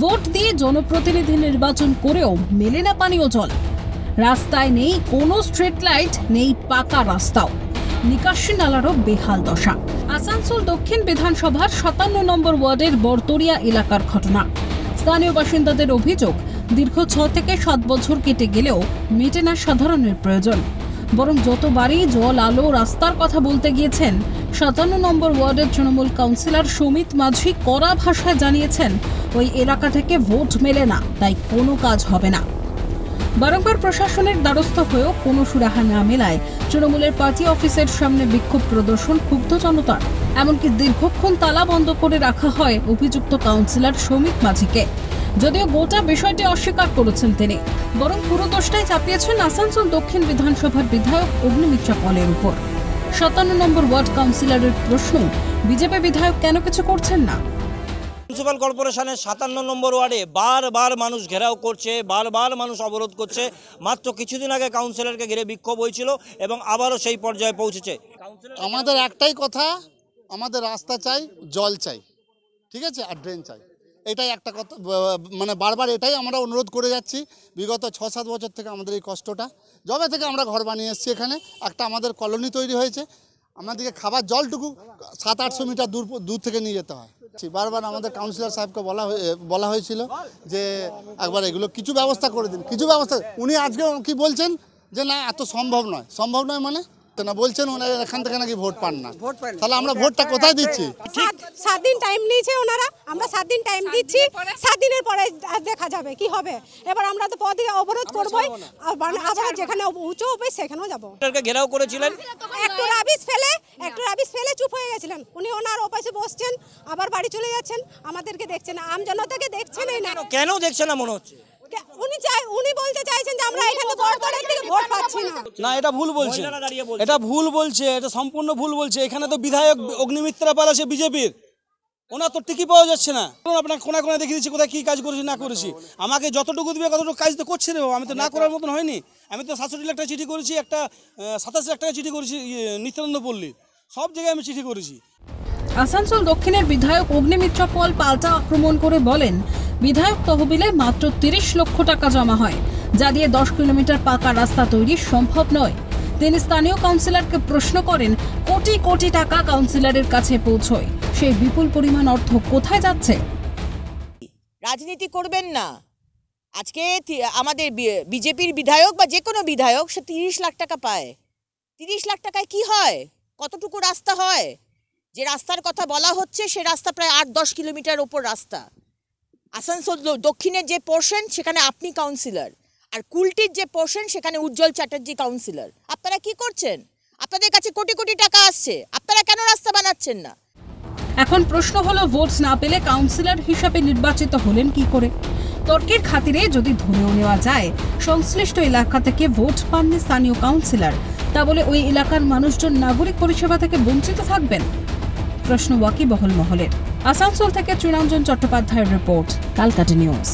Vote দিয়ে জনপ্রতিনিধি নির্বাচন করেও মেলে না পানীয় জল। রাস্তায় নেই কোনো স্ট্রিট লাইট, নেই পাকা রাস্তাও, নিকাশি নালারও বেহাল দশা। আসানসোল দক্ষিণ বিধানসভার 57 নম্বর ওয়ার্ডের বরতরিয়া এলাকার ঘটনা। স্থানীয় বাসিন্দাদের অভিযোগ, দীর্ঘ 6 থেকে 7 বছর কেটে গেলেও মেটে না সাধারণের প্রয়োজন। বরং যতবারই জল, আলো, রাস্তার কথা বলতে গিয়েছেন 57 নম্বর ওয়ার্ডের তৃণমূল কাউন্সিলর সুমিত মাঝি কড়া ভাষায় জানিয়েছেন ওই এলাকা থেকে ভোট মেলে না, তাই কোনো কাজ হবে না। বারংবার প্রশাসনের দ্বারস্থ হয়েও কোনো সুরাহা না মেলায় তৃণমূলের পার্টি অফিসের সামনে বিক্ষোভ প্রদর্শন ক্ষুব্ধ জনতার। এমনকি দীর্ঘক্ষণ তালা বন্ধ করে রাখা হয় অভিযুক্ত কাউন্সিলর সুমিত মাঝিকে। যদিও গোটা বিষয়টি অস্বীকার করেছেন তিনি, বরং পুরো দোষটাই চাপিয়েছেন আসানসোল দক্ষিণ বিধানসভার বিধায়ক অগ্নিমিত্রা পলের উপর। 57 নম্বর ওয়ার্ড কাউন্সিলরের প্রশ্ন, বিজেপি বিধায়ক কেন কিছু করছেন না? মিউনিসিপ্যাল কর্পোরেশনের 57 নম্বর ওয়ার্ডে বারবার মানুষ ঘেরাও করছে, বারবার মানুষ অবরোধ করছে। মাত্র কিছুদিন আগে কাউন্সিলরকে ঘিরে বিক্ষোভ হয়েছিল এবং আবারও সেই পর্যায়ে পৌঁছেছে। আমাদের একটাই কথা, আমাদের রাস্তা চাই, জল চাই, ঠিক আছে, আর ড্রেন চাই। এটাই একটা কথা, মানে বারবার এটাই আমরা অনুরোধ করে যাচ্ছি। বিগত 6-7 বছর থেকে আমাদের এই কষ্টটা, যবে থেকে আমরা ঘর বানিয়ে এসেছি, এখানে একটা আমাদের কলোনি তৈরি হয়েছে, আমাদেরকে খাবার জলটুকু 700-800 মিটার দূর থেকে নিয়ে যেতে হয়। বারবার আমাদের কাউন্সিলর সাহেবকে বলা হয়েছিল যে একবার এগুলো কিছু ব্যবস্থা করে দিন, কিছু ব্যবস্থা। উনি আজকে কি বলছেন যে না, এত সম্ভব নয় মানে না, বলছেন ওনারা এখান থেকে নাকি ভোট পান না। তাহলে আমরা ভোটটা কোথায় দিচ্ছি? 7 দিন টাইম নিয়েছে ওনারা, আমরা 7 দিন টাইম দিচ্ছি, 7 দিনের পরে দেখা যাবে কি হবে। এবার আমরা তো পথে অবরোধ করবই, আবার যেখানে উঁচু হবে সেখানেও যাবো। ঘেরাও করেছিলেন, একটু রাবিশ ফেলে চুপ হয়ে গেছিলেন উনি। ওনার ওপাশে বসছেন, আবার বাড়ি চলে যাচ্ছেন, আমাদেরকে দেখছেন না, আমজনতাকে দেখছেনই না। কেন দেখছেন না মনে হচ্ছে? উনি বলতে চাইছেন যে আমরা এখানে বড়দের থেকে ভোট পাচ্ছি না। না, এটা ভুল বলছে, এটা সম্পূর্ণ ভুল বলছে। এখানে তো বিধায়ক অগ্নিমিত্রা পাল আছে বিজেপির, ওনার তো টিকি পাওয়া যাচ্ছে না। আপনার কোনা দেখিয়ে দিচ্ছি কোথায় কি কাজ করেছি না করেছি। আমাকে যতটুকু দিবে ততটুকু কাজ তো করছে রে, আমি তো না করার মতন হয়নি। আমি তো 67 লাখ টাকা চিঠি করেছি, একটা 27 লাখ টাকা চিঠি করেছি নিত্যানন্দ পল্লীর, সব জায়গায় আমি চিঠি করেছি। আসানসোল দক্ষিণের বিধায়ক অগ্নিমিত্রা পল পাল্টা আক্রমণ করে বলেন, বিধায়ক তহবিলে মাত্র 30 লক্ষ টাকা জমা হয়, যা দিয়ে 10 কিলোমিটার পাকা রাস্তা তৈরি সম্ভব নয়। তিনি স্থানীয় কাউন্সিলরকে প্রশ্ন করেন, কোটি কোটি টাকা কাউন্সিলরের কাছে পৌঁছয়, সেই বিপুল পরিমাণ অর্থ কোথায় যাচ্ছে? রাজনীতি করবেন না। আজকে আমাদের বিজেপির বিধায়ক বা যে কোনো বিধায়ক সে 30 লাখ টাকা পায়। 30 লাখ টাকায় কি হয়? কতটুকু রাস্তা হয়? যে রাস্তার কথা বলা হচ্ছে সে রাস্তা প্রায় 8-10 কিলোমিটার ওপর রাস্তা। আসানসোল দক্ষিণের যে পোর্শন সেখানে আপনি কাউন্সিলর, আর কুলটির যে পোর্শন সেখানে উজ্জ্বল চ্যাটার্জি কাউন্সিলর। আপনারা কি করছেন? আপনাদের কাছে কোটি কোটি টাকা আসছে, আপনারা কেন রাস্তা বানাচ্ছেন না? এখন প্রশ্ন হলো, ভোট না পেলে কাউন্সিলর হিসাবে নির্বাচিত হলেন কি করে? তর্কের খাতিরে যদি ধরেও নেওয়া যায় সংশ্লিষ্ট এলাকা থেকে ভোট পাননি স্থানীয় কাউন্সিলর, তা বলে ওই এলাকার মানুষজন নাগরিক পরিষেবা থেকে বঞ্চিত থাকবেন? প্রশ্ন ওয়াকিবহল মহলের। আসানসোল থেকে চিরঞ্জন চট্টোপাধ্যায়ের রিপোর্ট, কালকাটা নিউজ।